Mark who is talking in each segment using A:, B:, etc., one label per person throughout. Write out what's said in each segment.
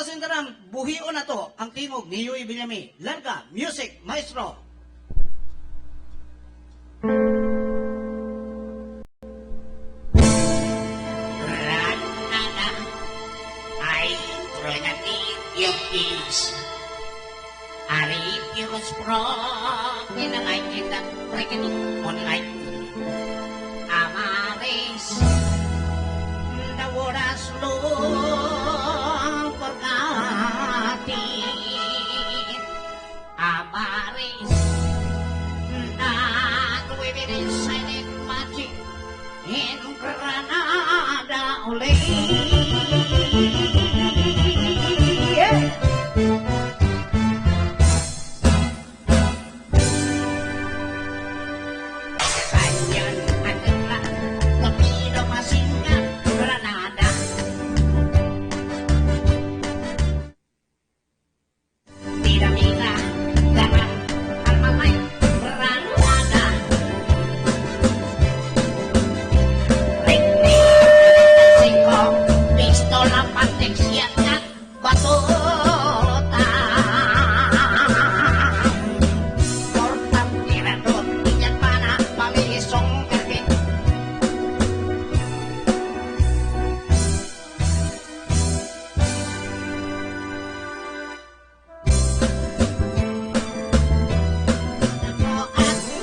A: pasindaram, buhion na to ang tingog ni Yui Binyami. Larga, music, maestro.
B: Ranana ay trinity yung is. Ari Piros Pro, kinangay kita, rekinig online. Amaris, nawaras lung pagkatin. Amaris, nagwiwirin silent magic in Granada ulit. Kanyan ang gagla, Tapino Masingan, Granada. Mira-mira, Garan, Almamay, Granada. Ring-ring, singkong, pistola, pantik, siyat, batuta. Portang tirador, inyat pana, pamisong kerpit.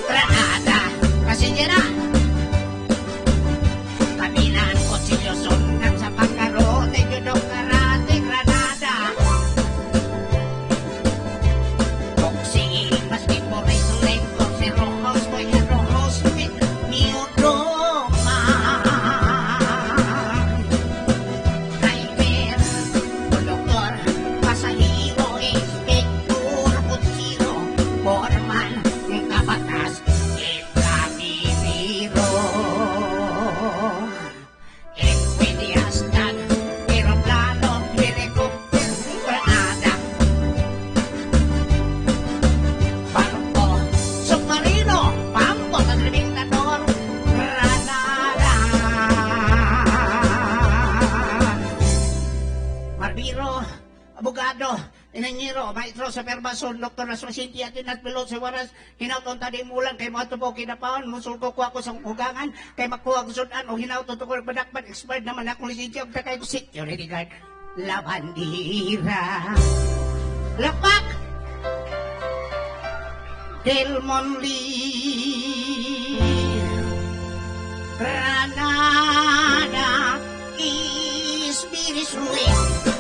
B: Granada, Casinera. Kabilaan, kutsilyo, sundan sa pangkarote, judok, karate, Granada. Boxing, basketball, wrestling, boxing, rojos, boy, rojos, with miodoma. Driver, conductor, pasahero, inspector, kutsiro, foreman, kabatas, ikabibiro. Equidistan, aeroplano, helicopter, Granada. Barko, submarino, pampo, naglibintador, Granada. Barbiro, abogado, inanyero, maestro sa perbason, doktor na sumasinti at pinatpilot sa waras, hinauton tadi mulan, kay mga tubo kinapaon, musulko ko ako sa hugangan, kay makuha ko sudan, o hinauton ko badakpan, expired naman akong lisensya, o takay ko security guard, labandira. Lapak! Del Monli, Granada is Biris Ruiz.